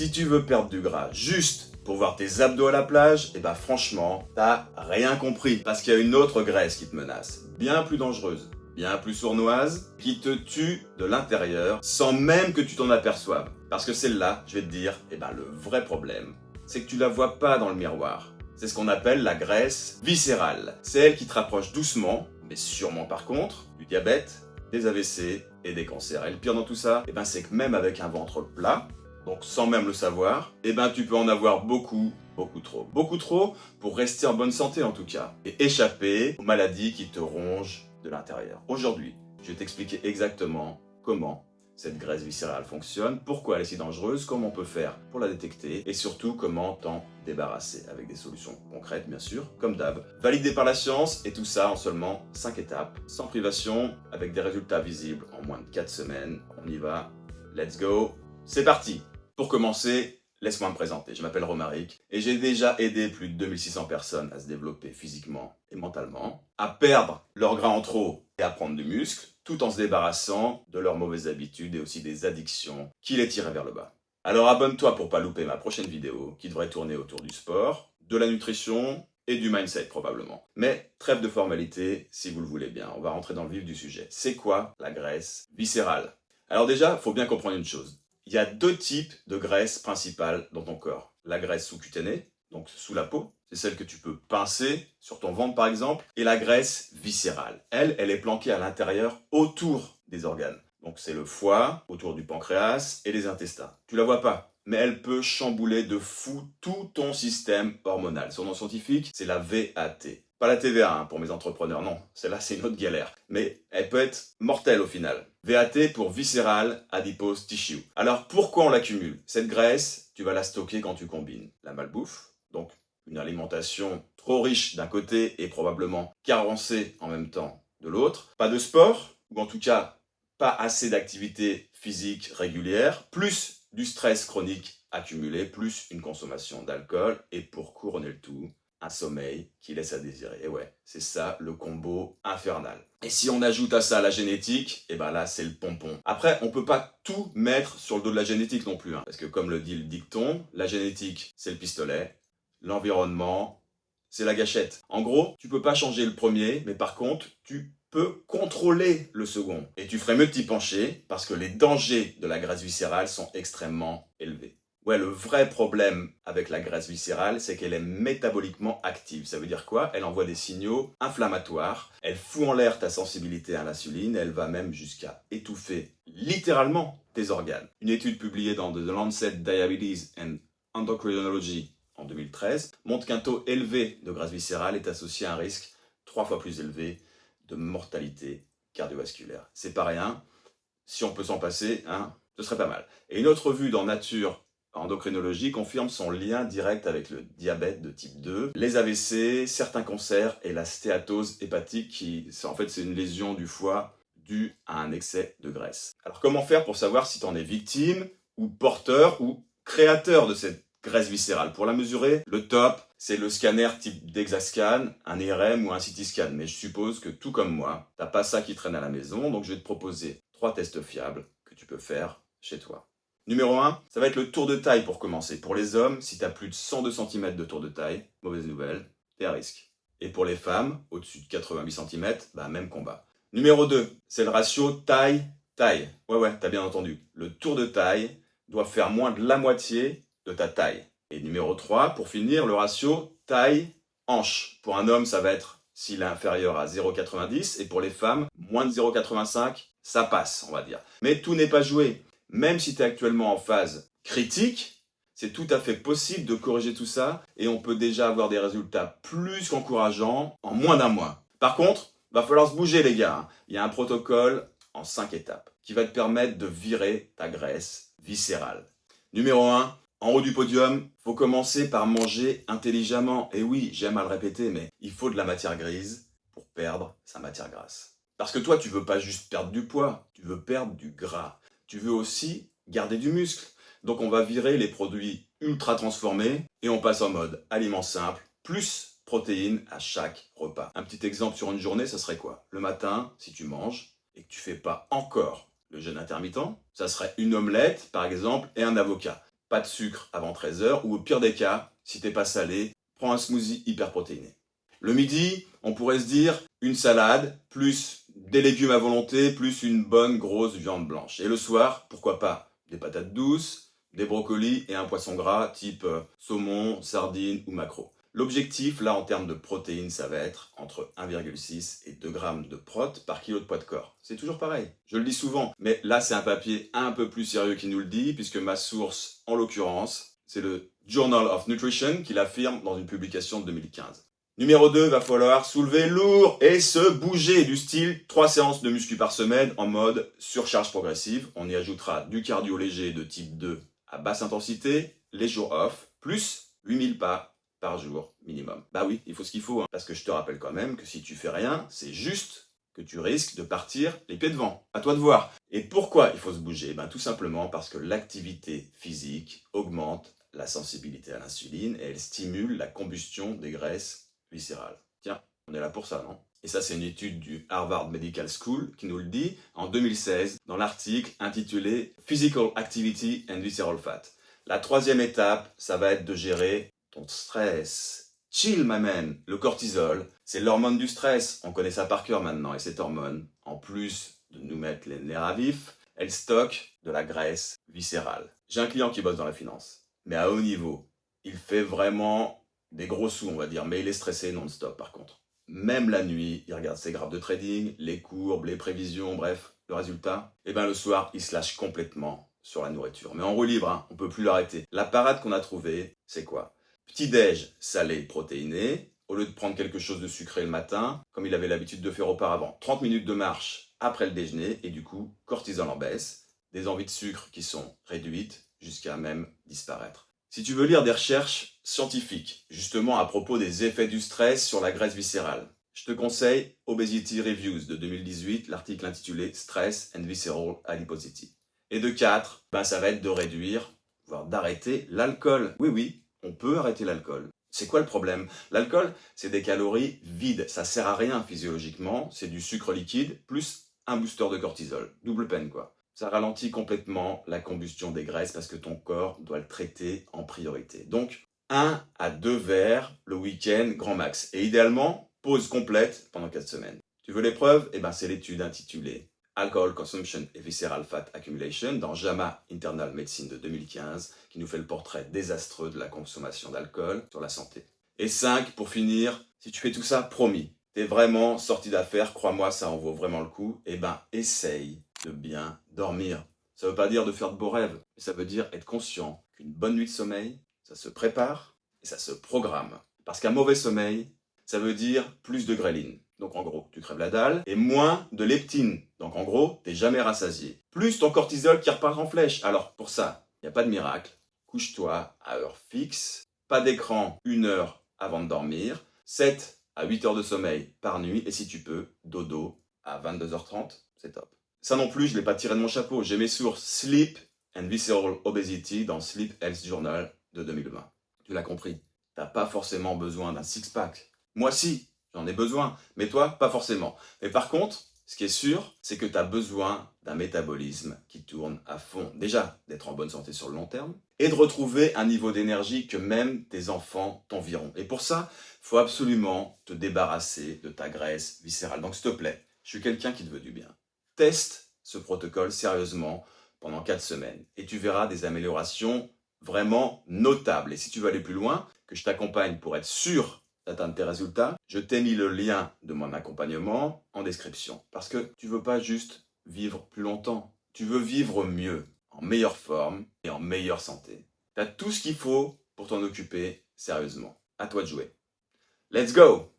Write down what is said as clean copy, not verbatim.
Si tu veux perdre du gras juste pour voir tes abdos à la plage, franchement, t'as rien compris. Parce qu'il y a une autre graisse qui te menace, bien plus dangereuse, bien plus sournoise, qui te tue de l'intérieur sans même que tu t'en aperçoives. Parce que celle-là, je vais te dire, le vrai problème, c'est que tu la vois pas dans le miroir. C'est ce qu'on appelle la graisse viscérale. C'est elle qui te rapproche doucement, mais sûrement par contre, du diabète, des AVC et des cancers. Et le pire dans tout ça, c'est que même avec un ventre plat, donc sans même le savoir, tu peux en avoir beaucoup trop. Beaucoup trop pour rester en bonne santé en tout cas. Et échapper aux maladies qui te rongent de l'intérieur. Aujourd'hui, je vais t'expliquer exactement comment cette graisse viscérale fonctionne, pourquoi elle est si dangereuse, comment on peut faire pour la détecter et surtout comment t'en débarrasser avec des solutions concrètes bien sûr, comme d'hab, validées par la science et tout ça en seulement 5 étapes, sans privation, avec des résultats visibles en moins de 4 semaines. On y va, let's go, c'est parti. Pour commencer, laisse-moi me présenter, je m'appelle Romaric et j'ai déjà aidé plus de 2600 personnes à se développer physiquement et mentalement, à perdre leur gras en trop et à prendre du muscle, tout en se débarrassant de leurs mauvaises habitudes et aussi des addictions qui les tiraient vers le bas. Alors abonne-toi pour pas louper ma prochaine vidéo qui devrait tourner autour du sport, de la nutrition et du mindset probablement. Mais trêve de formalité si vous le voulez bien, on va rentrer dans le vif du sujet. C'est quoi la graisse viscérale? Alors déjà, il faut bien comprendre une chose. Il y a 2 types de graisse principales dans ton corps. La graisse sous-cutanée, donc sous la peau, c'est celle que tu peux pincer sur ton ventre par exemple, et la graisse viscérale. Elle est planquée à l'intérieur autour des organes. Donc c'est le foie, autour du pancréas et les intestins. Tu la vois pas, mais elle peut chambouler de fou tout ton système hormonal. Son nom scientifique, c'est la VAT. Pas la TVA pour mes entrepreneurs, non. Celle-là, c'est une autre galère. Mais elle peut être mortelle au final. VAT pour Visceral Adipose Tissue. Alors, pourquoi on l'accumule? Cette graisse, tu vas la stocker quand tu combines la malbouffe, donc une alimentation trop riche d'un côté et probablement carencée en même temps de l'autre. Pas de sport, ou en tout cas, pas assez d'activité physique régulière, plus du stress chronique accumulé, plus une consommation d'alcool, et pour couronner le tout, un sommeil qui laisse à désirer. Et ouais, c'est ça le combo infernal. Et si on ajoute à ça la génétique, là c'est le pompon. Après, on peut pas tout mettre sur le dos de la génétique non plus, parce que comme le dit le dicton, la génétique c'est le pistolet, l'environnement c'est la gâchette. En gros, tu peux pas changer le premier, mais par contre, tu peux contrôler le second. Et tu ferais mieux de t'y pencher, parce que les dangers de la graisse viscérale sont extrêmement élevés. Ouais, le vrai problème avec la graisse viscérale, c'est qu'elle est métaboliquement active. Ça veut dire quoi? Elle envoie des signaux inflammatoires, elle fout en l'air ta sensibilité à l'insuline, elle va même jusqu'à étouffer littéralement tes organes. Une étude publiée dans The Lancet Diabetes and Endocrinology en 2013 montre qu'un taux élevé de graisse viscérale est associé à un risque 3 fois plus élevé de mortalité cardiovasculaire. C'est pas rien, si on peut s'en passer, ce serait pas mal. Et une autre revue dans Nature Endocrinologie confirme son lien direct avec le diabète de type 2, les AVC, certains cancers et la stéatose hépatique qui, en fait, c'est une lésion du foie due à un excès de graisse. Alors comment faire pour savoir si tu en es victime ou porteur ou créateur de cette graisse viscérale? Pour la mesurer, le top, c'est le scanner type DEXA-scan, un IRM ou un CT scan. Mais je suppose que tout comme moi, t'as pas ça qui traîne à la maison, donc je vais te proposer 3 tests fiables que tu peux faire chez toi. Numéro 1, ça va être le tour de taille pour commencer. Pour les hommes, si tu as plus de 102 cm de tour de taille, mauvaise nouvelle, tu es à risque. Et pour les femmes, au-dessus de 88 cm, même combat. Numéro 2, c'est le ratio taille-taille. Ouais, t'as bien entendu. Le tour de taille doit faire moins de la moitié de ta taille. Et numéro 3, pour finir, le ratio taille-hanche. Pour un homme, ça va être s'il est inférieur à 0,90 et pour les femmes, moins de 0,85, ça passe, on va dire. Mais tout n'est pas joué. Même si tu es actuellement en phase critique, c'est tout à fait possible de corriger tout ça et on peut déjà avoir des résultats plus qu'encourageants en moins d'un mois. Par contre, va falloir se bouger les gars. Il y a un protocole en 5 étapes qui va te permettre de virer ta graisse viscérale. Numéro 1, en haut du podium, faut commencer par manger intelligemment. Et oui, j'aime à le répéter, mais il faut de la matière grise pour perdre sa matière grasse. Parce que toi, tu veux pas juste perdre du poids, tu veux perdre du gras. Tu veux aussi garder du muscle. Donc on va virer les produits ultra transformés et on passe en mode aliments simples, plus protéines à chaque repas. Un petit exemple sur une journée, ça serait quoi? Le matin, si tu manges et que tu fais pas encore le jeûne intermittent, ça serait une omelette par exemple et un avocat. pas de sucre avant 13h, ou au pire des cas, si t'es pas salé, prends un smoothie hyper protéiné. Le midi, on pourrait se dire une salade, plus des légumes à volonté, plus une bonne grosse viande blanche. Et le soir, pourquoi pas des patates douces, des brocolis et un poisson gras type saumon, sardine ou maquereau. L'objectif, là, en termes de protéines, ça va être entre 1,6 et 2 grammes de prot par kilo de poids de corps. C'est toujours pareil. Je le dis souvent, mais là, c'est un papier un peu plus sérieux qui nous le dit, puisque ma source, en l'occurrence, c'est le Journal of Nutrition qui l'affirme dans une publication de 2015. Numéro 2, va falloir soulever lourd et se bouger, du style 3 séances de muscu par semaine en mode surcharge progressive. On y ajoutera du cardio léger de type 2 à basse intensité, les jours off, plus 8000 pas par jour minimum. Bah oui, il faut ce qu'il faut, hein, parce que je te rappelle quand même que si tu fais rien, c'est juste que tu risques de partir les pieds devant. À toi de voir. Et pourquoi il faut se bouger? Ben tout simplement parce que l'activité physique augmente la sensibilité à l'insuline et elle stimule la combustion des graisses viscérales. Tiens, on est là pour ça, non? Et ça, c'est une étude du Harvard Medical School qui nous le dit en 2016 dans l'article intitulé Physical Activity and Visceral Fat. La troisième étape, ça va être de gérer ton stress. Chill, my man. Le cortisol, c'est l'hormone du stress. On connaît ça par cœur maintenant. Et cette hormone, en plus de nous mettre les nerfs à vif, elle stocke de la graisse viscérale. J'ai un client qui bosse dans la finance, mais à haut niveau. Il fait vraiment des gros sous, on va dire, mais il est stressé non-stop par contre. Même la nuit, il regarde ses graphes de trading, les courbes, les prévisions, bref, le résultat. Et bien le soir, il se lâche complètement sur la nourriture. Mais en roue libre, hein, on peut plus l'arrêter. La parade qu'on a trouvée, c'est quoi? Petit-déj salé protéiné, au lieu de prendre quelque chose de sucré le matin, comme il avait l'habitude de faire auparavant. 30 minutes de marche après le déjeuner, et du coup, cortisol en baisse, des envies de sucre qui sont réduites, jusqu'à même disparaître. Si tu veux lire des recherches scientifiques, justement à propos des effets du stress sur la graisse viscérale, je te conseille Obesity Reviews de 2018, l'article intitulé Stress and Visceral Adiposity. Et de 4, ça va être de réduire, voire d'arrêter l'alcool. Oui, on peut arrêter l'alcool. C'est quoi le problème? L'alcool, c'est des calories vides. Ça sert à rien physiologiquement. C'est du sucre liquide plus un booster de cortisol. Double peine, quoi. Ça ralentit complètement la combustion des graisses parce que ton corps doit le traiter en priorité. Donc, 1 à 2 verres le week-end, grand max. Et idéalement, pause complète pendant 4 semaines. Tu veux l'épreuve? C'est l'étude intitulée Alcohol Consumption et Visceral Fat Accumulation dans JAMA Internal Medicine de 2015 qui nous fait le portrait désastreux de la consommation d'alcool sur la santé. Et 5, pour finir, si tu fais tout ça, promis, t'es vraiment sorti d'affaire, crois-moi, ça en vaut vraiment le coup, essaye de bien dormir. Ça veut pas dire de faire de beaux rêves, mais ça veut dire être conscient qu'une bonne nuit de sommeil, ça se prépare et ça se programme. Parce qu'un mauvais sommeil, ça veut dire plus de ghrelin. Donc en gros, tu crèves la dalle, et moins de leptine. Donc en gros, t'es jamais rassasié. Plus ton cortisol qui repart en flèche. Alors pour ça, il n'y a pas de miracle. Couche-toi à heure fixe, pas d'écran 1 heure avant de dormir, 7 à 8 heures de sommeil par nuit, et si tu peux, dodo à 22h30, c'est top. Ça non plus, je ne l'ai pas tiré de mon chapeau. J'ai mes sources Sleep and Visceral Obesity dans Sleep Health Journal de 2020. Tu l'as compris, t'as pas forcément besoin d'un six-pack. Moi si, j'en ai besoin, mais toi, pas forcément. Mais par contre, ce qui est sûr, c'est que tu as besoin d'un métabolisme qui tourne à fond. Déjà, d'être en bonne santé sur le long terme, et de retrouver un niveau d'énergie que même tes enfants t'envieront. Et pour ça, il faut absolument te débarrasser de ta graisse viscérale. Donc s'il te plaît, je suis quelqu'un qui te veut du bien. Teste ce protocole sérieusement pendant 4 semaines, et tu verras des améliorations vraiment notables. Et si tu veux aller plus loin, que je t'accompagne pour être sûr d'atteindre tes résultats, je t'ai mis le lien de mon accompagnement en description. Parce que tu veux pas juste vivre plus longtemps, tu veux vivre mieux, en meilleure forme et en meilleure santé. Tu as tout ce qu'il faut pour t'en occuper sérieusement. À toi de jouer. Let's go!